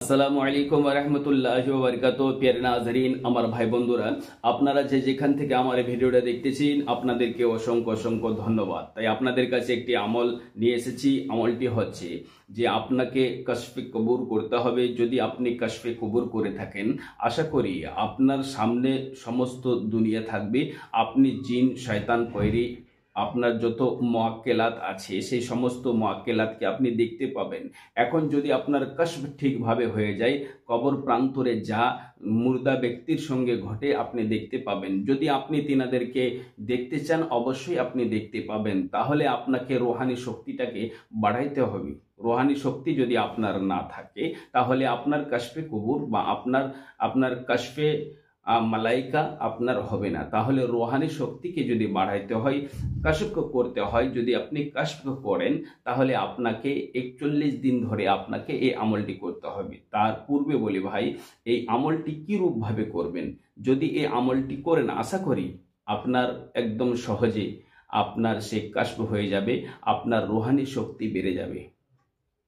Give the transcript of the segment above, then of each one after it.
আসসালামু আলাইকুম ওয়া রাহমাতুল্লাহি ওয়া বারাকাতুহু। প্রিয় নাজরিন, আমার ভাই বন্ধুরা, আপনারা যেখান থেকে আমার এই ভিডিওটা দেখতেছেন আপনাদেরকে অসংখ্য অসংখ্য ধন্যবাদ। তাই আপনাদের কাছে একটি আমল নিয়ে এসেছি। আমলটি হচ্ছে যে আপনাকে কাশফে কবুর করতে হবে। যদি আপনি কাশফে কবুর করে থাকেন, আশা করি আপনার সামনে সমস্ত দুনিয়া থাকবে। আপনি জিন শয়তান পয়রি আপনার যত মুআক্কেলাত আছে সেই সমস্ত মুআক্কেলাতকে আপনি দেখতে পাবেন। এখন যদি আপনার কাশফ ঠিকভাবে হয়ে যায়, কবর প্রান্তরে যা মুর্দা ব্যক্তির সঙ্গে ঘটে আপনি দেখতে পাবেন। যদি আপনি তিনাদেরকে দেখতে চান, অবশ্যই আপনি দেখতে পাবেন। তাহলে আপনাকে রোহানি শক্তিটাকে বাড়াইতে হবে। রোহানি শক্তি যদি আপনার না থাকে, তাহলে আপনার কাশফে কবুর বা আপনার কাশফে মালাইকা আপনার হবে না। তাহলে রোহানি শক্তিকে যদি বাড়াইতে হয়, কাশফ করতে হয়, যদি আপনি কাশফ করেন, তাহলে আপনাকে 41 দিন ধরে আপনাকে এই আমলটি করতে হবে। তার পূর্বে বলি ভাই, এই আমলটি কি রূপভাবে করবেন। যদি এই আমলটি করেন, আশা করি আপনার একদম সহজে আপনার সে কাশফ হয়ে যাবে, আপনার রোহানি শক্তি বেড়ে যাবে।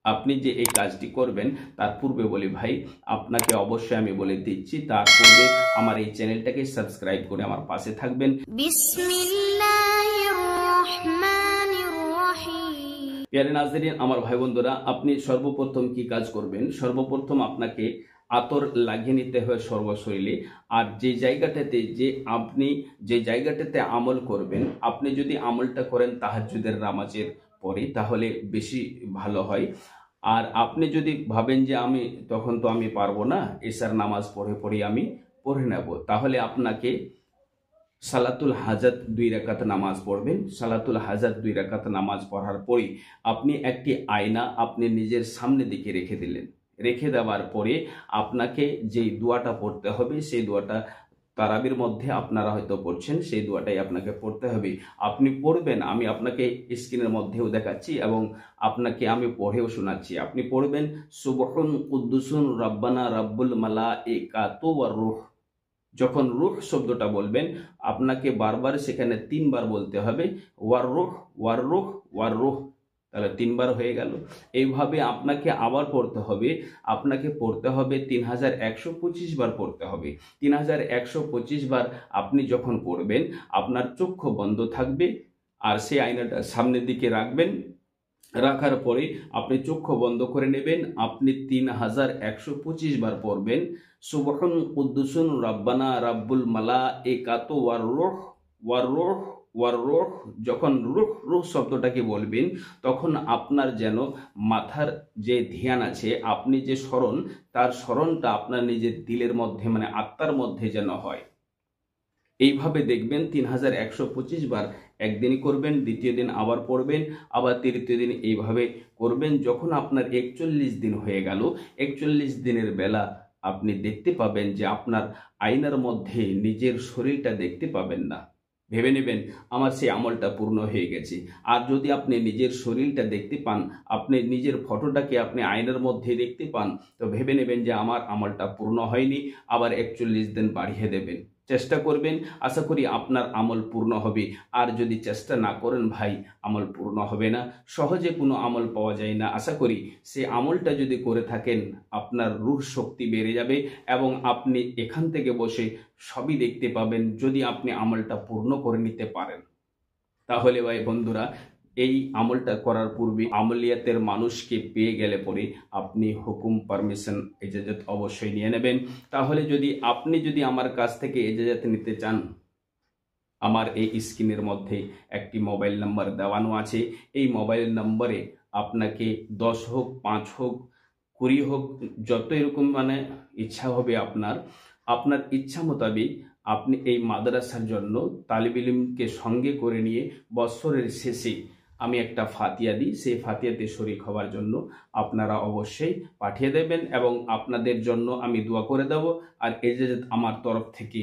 আপনি যে এই কাজটি করবেন, তার পূর্বে বলি ভাই, আপনাকে অবশ্যই আমি বলে দিচ্ছি, তার পূর্বে আমার এই চ্যানেলটাকে সাবস্ক্রাইব করে আমার পাশে থাকবেন। বিসমিল্লাহির রহমানির রহিম। প্রিয় নাজরিন, আমার ভাই বন্ধুরা, আপনি সর্বপ্রথম কি কাজ করবেন? সর্বপ্রথম আপনাকে আতর লাগিয়ে নিতে হবে সর্বশরীরে। আর আপনি যে জায়গাটাতে আমল করবেন, আপনি যদি আমলটা করেন তাহাজ্জুদের নামাজের পরে, তাহলে বেশি ভালো হয়। আর আপনি যদি ভাবেন যে তখন তো আমি পারবো না, এশার নামাজ পড়ে আমি পড়ে নেব, তাহলে আপনাকে সালাতুল হাজাত 2 রাকাত নামাজ পড়বেন। সালাতুল হাজাত 2 রাকাত নামাজ পড়ার পরেই আপনি একটি আয়না আপনি নিজের সামনে দিকে রেখে দেওয়ার পরে আপনাকে যেই দোয়াটা পড়তে হবে, সেই দোয়াটা তারাবির মধ্যে আপনারা হয়তো পড়ছেন, সেই দোয়াটাই আপনাকে পড়তে হবে। আপনি পড়বেন, আমি আপনাকে স্ক্রিনের মধ্যেও দেখাচ্ছি এবং আপনাকে আমি পড়েও শোনাচ্ছি। আপনি পড়বেন, সুবহুন কুদ্দুসুন রাব্বানা রাব্বুল মালাইকাতু ওয়ার রূহ। যখন রূহ শব্দটা বলবেন, আপনাকে বারবার সেখানে 3 বার বলতে হবে, ওয়ার রূহ ওয়ার রূহ ওয়ার রূহ। তাহলে 3 বার হয়ে গেল। এইভাবে আপনাকে আবার পড়তে হবে। আপনাকে পড়তে হবে 3125 বার পড়তে হবে। 3125 বার আপনি যখন পড়বেন, আপনার চক্ষু বন্ধ থাকবে আর সেই আয়নাটা সামনের দিকে রাখবেন। রাখার পরে আপনি চক্ষু বন্ধ করে নেবেন। আপনি 3125 বার পড়বেন, সুবহুন কুদ্দুসুন রাব্বানা রাব্বুল মালাইকাতু ওয়ার রূহ ওয়ার রূহ ওয়ার রূহ। যখন রূহ শব্দটাকে বলবেন, তখন আপনার যেন মাথার যে ধ্যান আছে, আপনি যে স্মরণ, তার স্মরণটা আপনার নিজের দিলের মধ্যে, মানে আত্মার মধ্যে যেন হয়। এইভাবে দেখবেন 3125 বার একদিনই করবেন, দ্বিতীয় দিন আবার পড়বেন, আবার তৃতীয় দিন এইভাবে করবেন। যখন আপনার 41 দিন হয়ে গেল, 41 দিনের বেলা আপনি দেখতে পাবেন যে আপনার আয়নার মধ্যে নিজের শরীরটা দেখতে পাবেন না। ভেবে নেবেন আমার সেই আমলটা পূর্ণ হয়ে গেছে। আর যদি আপনি নিজের শরীরটা দেখতে পান, আপনি নিজের ফটোটাকে আপনি আয়নার মধ্যে দেখতে পান, তো ভেবে নেবেন যে আমার আমলটা পূর্ণ হয়নি, আবার 41 দিন বাড়িয়ে দেবেন। চেষ্টা করবেন, আশা করি আপনার আমল পূর্ণ হবে। আর যদি চেষ্টা না করেন ভাই, আমল পূর্ণ হবে না। সহজে কোনো আমল পাওয়া যায় না। আশা করি সেই আমলটা যদি করে থাকেন, আপনার রূহ শক্তি বেড়ে যাবে এবং আপনি এখান থেকে বসে সবই দেখতে পাবেন, যদি আপনি আমলটা পূর্ণ করে নিতে পারেন। তাহলে ভাই বন্ধুরা, এই আমলটা করার পূর্বে আমলিয়াতের মানুষকে পেয়ে গেলে পরে আপনি হুকুম পারমিশন ইজাজত অবশ্যই নিয়ে নেবেন। তাহলে আপনি যদি আমার কাছ থেকে ইজাজত নিতে চান, আমার এই স্ক্রিনের মধ্যে একটি মোবাইল নাম্বার দেওয়ানো আছে। এই মোবাইল নম্বরে আপনাকে 10 হোক, 5 হোক, 20 হোক, যত এরকম ইচ্ছা হবে আপনার ইচ্ছা মোতাবেক আপনি এই মাদ্রাসার জন্য তালিবে ইলমকে সঙ্গে করে নিয়ে বছরের শেষে আমি একটা ফাতিয়া দিই, সেই ফাতিয়াতে শরীক হওয়ার জন্য আপনারা অবশ্যই পাঠিয়ে দেবেন এবং আপনাদের জন্য আমি দোয়া করে দেব। আর ইজাজত আমার তরফ থেকে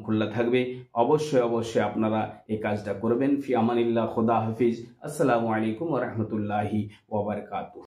খোলা থাকবে। অবশ্যই আপনারা এই কাজটা করবেন। ফি আমানিল্লাহ, খোদা হাফিজ। আসসালামু আলাইকুম ওয়া রাহমাতুল্লাহি ওয়া বারাকাতুহু।